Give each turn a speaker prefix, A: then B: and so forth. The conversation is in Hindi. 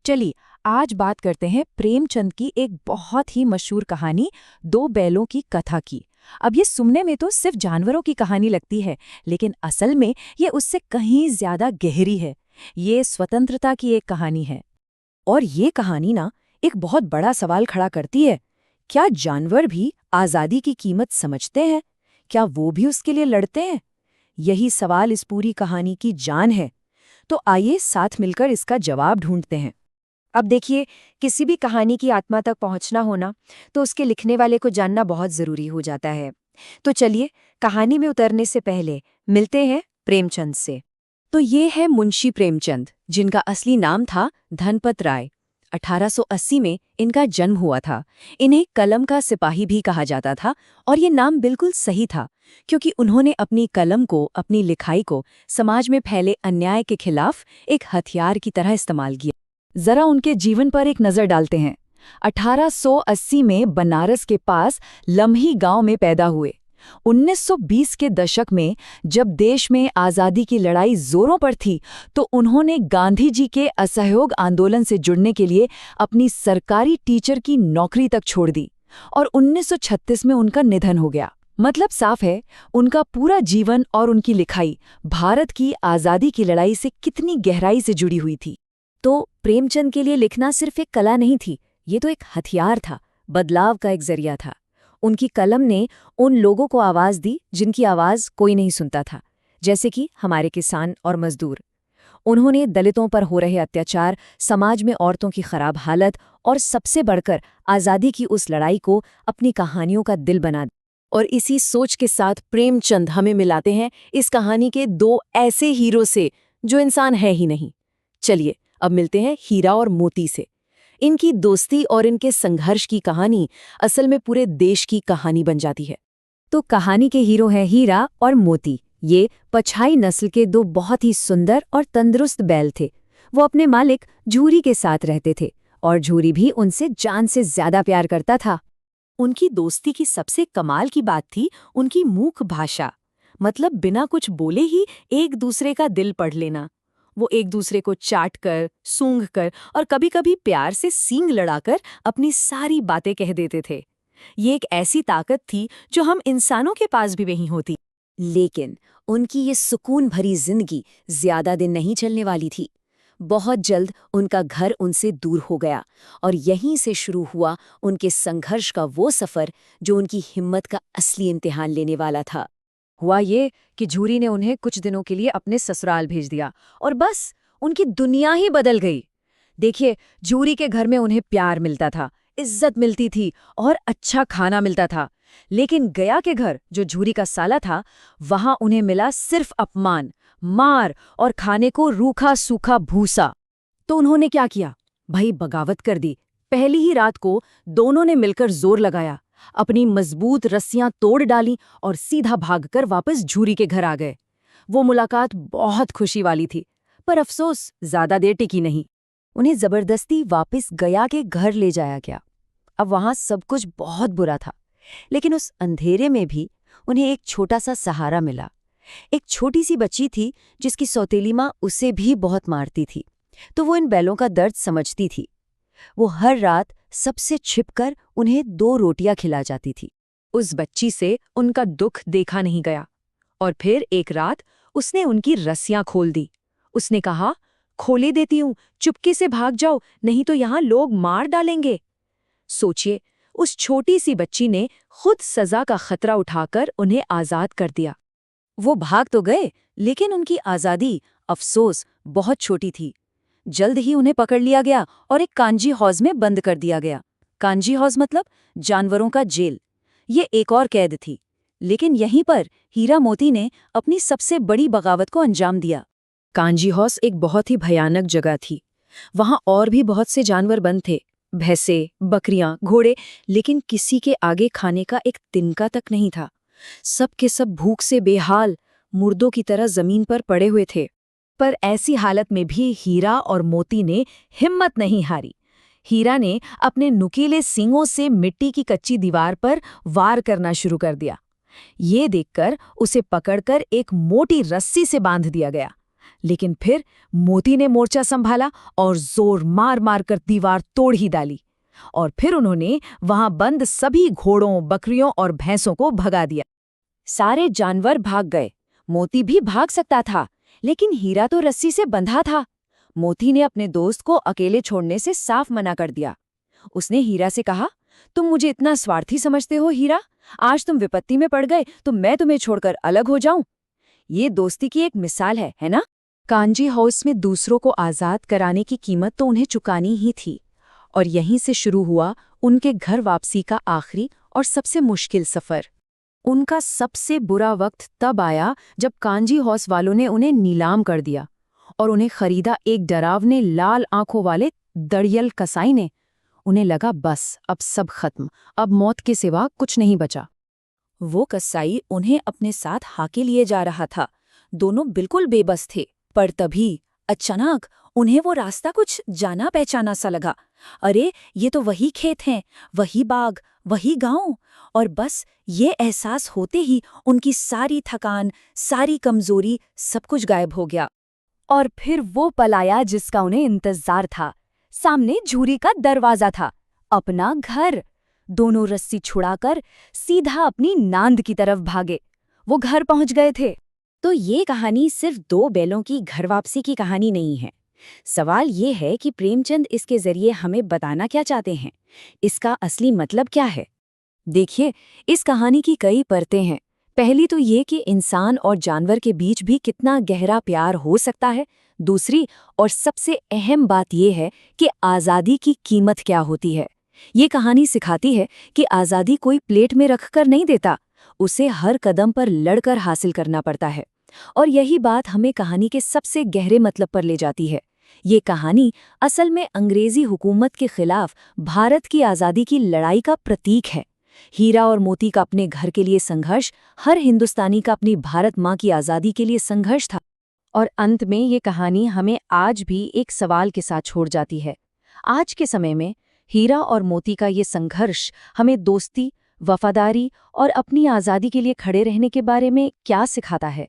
A: चलिए आज बात करते हैं प्रेमचंद की एक बहुत ही मशहूर कहानी दो बैलों की कथा की। अब ये सुनने में तो सिर्फ जानवरों की कहानी लगती है, लेकिन असल में ये उससे कहीं ज्यादा गहरी है। ये स्वतंत्रता की एक कहानी है।
B: और ये कहानी ना एक बहुत बड़ा सवाल खड़ा करती है। क्या जानवर भी आज़ादी की कीमत समझते हैं? क्या वो भी उसके लिए लड़ते हैं? यही सवाल इस पूरी कहानी की जान है। तो आइए साथ मिलकर इसका जवाब ढूंढते हैं। अब देखिए, किसी भी कहानी की आत्मा तक पहुंचना होना तो उसके लिखने वाले को जानना बहुत ज़रूरी हो जाता है। तो चलिए, कहानी में उतरने से पहले मिलते हैं प्रेमचंद से। तो ये है मुंशी प्रेमचंद, जिनका असली नाम था धनपत राय। 1880 में इनका जन्म हुआ था। इन्हें कलम का सिपाही भी कहा जाता था, और ये नाम बिल्कुल सही था, क्योंकि उन्होंने अपनी कलम को, अपनी लिखाई को समाज में फैले अन्याय के खिलाफ एक हथियार की तरह इस्तेमाल किया। जरा उनके जीवन पर एक नजर डालते हैं। 1880 में बनारस के पास लम्ही गांव में पैदा हुए। 1920 के दशक में जब देश में आज़ादी की लड़ाई जोरों पर थी, तो उन्होंने गांधी जी के असहयोग आंदोलन से जुड़ने के लिए अपनी सरकारी टीचर की नौकरी तक छोड़ दी, और 1936 में उनका निधन हो गया। मतलब साफ है, उनका पूरा जीवन और उनकी लिखाई भारत की आज़ादी की लड़ाई से कितनी गहराई से जुड़ी हुई थी। तो प्रेमचंद के लिए लिखना सिर्फ एक कला नहीं थी, ये तो एक हथियार था, बदलाव का एक जरिया था। उनकी कलम ने उन लोगों को आवाज़ दी जिनकी आवाज़ कोई नहीं सुनता था, जैसे कि हमारे किसान और मजदूर। उन्होंने दलितों पर हो रहे अत्याचार, समाज में औरतों की खराब हालत और सबसे बढ़कर आज़ादी की उस लड़ाई को अपनी कहानियों का दिल बना दिया। और इसी सोच के साथ प्रेमचंद हमें मिलाते हैं इस कहानी के दो ऐसे हीरो से जो इंसान है ही नहीं। चलिए अब मिलते हैं हीरा और मोती से। इनकी दोस्ती और इनके संघर्ष की कहानी असल में पूरे देश की कहानी बन जाती है। तो कहानी के हीरो हैं हीरा और मोती। ये पछाई नस्ल के दो बहुत ही सुंदर और तंदुरुस्त बैल थे। वो अपने मालिक झूरी के साथ रहते थे, और झूरी भी उनसे जान से ज्यादा प्यार करता था। उनकी दोस्ती की सबसे कमाल की बात थी उनकी मूक भाषा। मतलब बिना कुछ बोले ही एक दूसरे का दिल पढ़ लेना। वो एक दूसरे को चाट कर, सूंघ कर और कभी-कभी प्यार से सींग लड़ाकर अपनी सारी बातें कह देते थे। ये एक ऐसी ताकत थी जो हम इंसानों के पास भी नहीं होती। लेकिन उनकी ये सुकून भरी जिंदगी ज्यादा दिन नहीं चलने वाली थी। बहुत जल्द उनका घर उनसे दूर हो गया, और यहीं से शुरू हुआ उनके संघर्ष का वो सफर जो उनकी हिम्मत का असली इम्तिहान लेने वाला था। हुआ ये कि झूरी ने उन्हें कुछ दिनों के लिए अपने ससुराल भेज दिया, और बस उनकी दुनिया ही बदल गई। देखिए, झूरी के घर में उन्हें प्यार मिलता था, इज्जत मिलती थी और अच्छा खाना मिलता था। लेकिन गया के घर, जो झूरी का साला था, वहां उन्हें मिला सिर्फ अपमान, मार और खाने को रूखा सूखा भूसा। तो उन्होंने क्या किया? भाई बगावत कर दी। पहली ही रात को दोनों ने मिलकर जोर लगाया, अपनी मजबूत रस्सियां तोड़ डाली और सीधा भागकर वापस झूरी के घर आ गए। वो मुलाकात बहुत खुशी वाली थी, पर अफसोस ज्यादा देर टिकी नहीं। उन्हें जबरदस्ती वापस गया के घर ले जाया गया। अब वहां सब कुछ बहुत बुरा था, लेकिन उस अंधेरे में भी उन्हें एक छोटा सा सहारा मिला। एक छोटी सी बच्ची थी जिसकी सौतेली माँ उसे भी बहुत मारती थी, तो वो इन बैलों का दर्द समझती थी। वो हर रात सबसे छिपकर उन्हें 2 रोटियां खिला जाती थी। उस बच्ची से उनका दुख देखा नहीं गया, और फिर एक रात उसने उनकी रस्सियां खोल दी। उसने कहा, खोले देती हूं, चुपके से भाग जाओ, नहीं तो यहां लोग मार डालेंगे। सोचिए, उस छोटी सी बच्ची ने खुद सजा का खतरा उठाकर उन्हें आजाद कर दिया। वो भाग तो गए, लेकिन उनकी आजादी, अफसोस, बहुत छोटी थी। जल्द ही उन्हें पकड़ लिया गया और एक कांजी हौज में बंद कर दिया गया। कांजी हौज मतलब जानवरों का जेल। ये एक और कैद थी। लेकिन यहीं पर हीरा मोती ने अपनी सबसे बड़ी बगावत को अंजाम दिया। कांजी हौज एक बहुत ही भयानक जगह थी। वहां और भी बहुत से जानवर बंद थे, भैंसे, बकरियां, घोड़े, लेकिन किसी के आगे खाने का एक तिनका तक नहीं था। सब के सब भूख से बेहाल, मुर्दों की तरह जमीन पर पड़े हुए थे। पर ऐसी हालत में भी हीरा और मोती ने हिम्मत नहीं हारी। हीरा ने अपने नुकीले सींगों से मिट्टी की कच्ची दीवार पर वार करना शुरू कर दिया। ये देखकर उसे पकड़कर एक मोटी रस्सी से बांध दिया गया। लेकिन फिर मोती ने मोर्चा संभाला और जोर मार मार कर दीवार तोड़ ही डाली। और फिर उन्होंने वहां बंद सभी घोड़ों, बकरियों और भैंसों को भगा दिया। सारे जानवर भाग गए। मोती भी भाग सकता था, लेकिन हीरा तो रस्सी से बंधा था। मोती ने अपने दोस्त को अकेले छोड़ने से साफ मना कर दिया। उसने हीरा से कहा, तुम मुझे इतना स्वार्थी समझते हो हीरा? आज तुम विपत्ति में पड़ गए तो मैं तुम्हें छोड़कर अलग हो जाऊं? ये दोस्ती की एक मिसाल है ना?
A: कांजी हाउस में दूसरों को आज़ाद कराने की कीमत तो उन्हें चुकानी ही थी, और यहीं से शुरू हुआ उनके घर वापसी का आखिरी और सबसे मुश्किल सफ़र।
B: उनका सबसे बुरा वक्त तब आया जब कांजी हाउस वालों ने उन्हें नीलाम कर दिया और उन्हें खरीदा एक डरावने लाल आंखों वाले दड़ियल कसाई ने। उन्हें लगा बस अब सब खत्म, अब मौत के सिवा कुछ नहीं बचा। वो कसाई उन्हें अपने साथ हाके लिए जा रहा था। दोनों बिल्कुल बेबस थे, पर तभी अचानक उन्हें वो रास्ता कुछ जाना पहचाना सा लगा। अरे ये तो वही खेत हैं, वही बाग, वही गांव। और बस ये एहसास होते ही उनकी सारी थकान, सारी कमजोरी, सब कुछ गायब हो गया।
A: और फिर वो पल आया जिसका उन्हें इंतजार था। सामने झूरी का दरवाजा था, अपना घर। दोनों रस्सी छुड़ाकर सीधा अपनी नांद की तरफ भागे। वो घर पहुंच गए थे।
B: तो ये कहानी सिर्फ दो बैलों की घर वापसी की कहानी नहीं है। सवाल ये है कि प्रेमचंद इसके जरिए हमें बताना क्या चाहते हैं, इसका असली मतलब क्या है। देखिए, इस कहानी की कई परतें हैं। पहली तो ये कि इंसान और जानवर के बीच भी कितना गहरा प्यार हो सकता है। दूसरी और सबसे अहम बात यह है कि आज़ादी की कीमत क्या होती है। ये कहानी सिखाती है कि आज़ादी कोई प्लेट में रखकर नहीं देता, उसे हर कदम पर लड़कर हासिल करना पड़ता है। और यही बात हमें कहानी के सबसे गहरे मतलब पर ले जाती है। ये कहानी असल में अंग्रेजी हुकूमत के खिलाफ भारत की आज़ादी की लड़ाई का प्रतीक है। हीरा और मोती का अपने घर के लिए संघर्ष, हर हिंदुस्तानी का अपनी भारत माँ की आज़ादी के लिए संघर्ष था।
A: और अंत में ये कहानी हमें आज भी एक सवाल के साथ छोड़ जाती है। आज के समय में हीरा और मोती का ये संघर्ष हमें दोस्ती, वफादारी और अपनी आज़ादी के लिए खड़े रहने के बारे में क्या सिखाता है?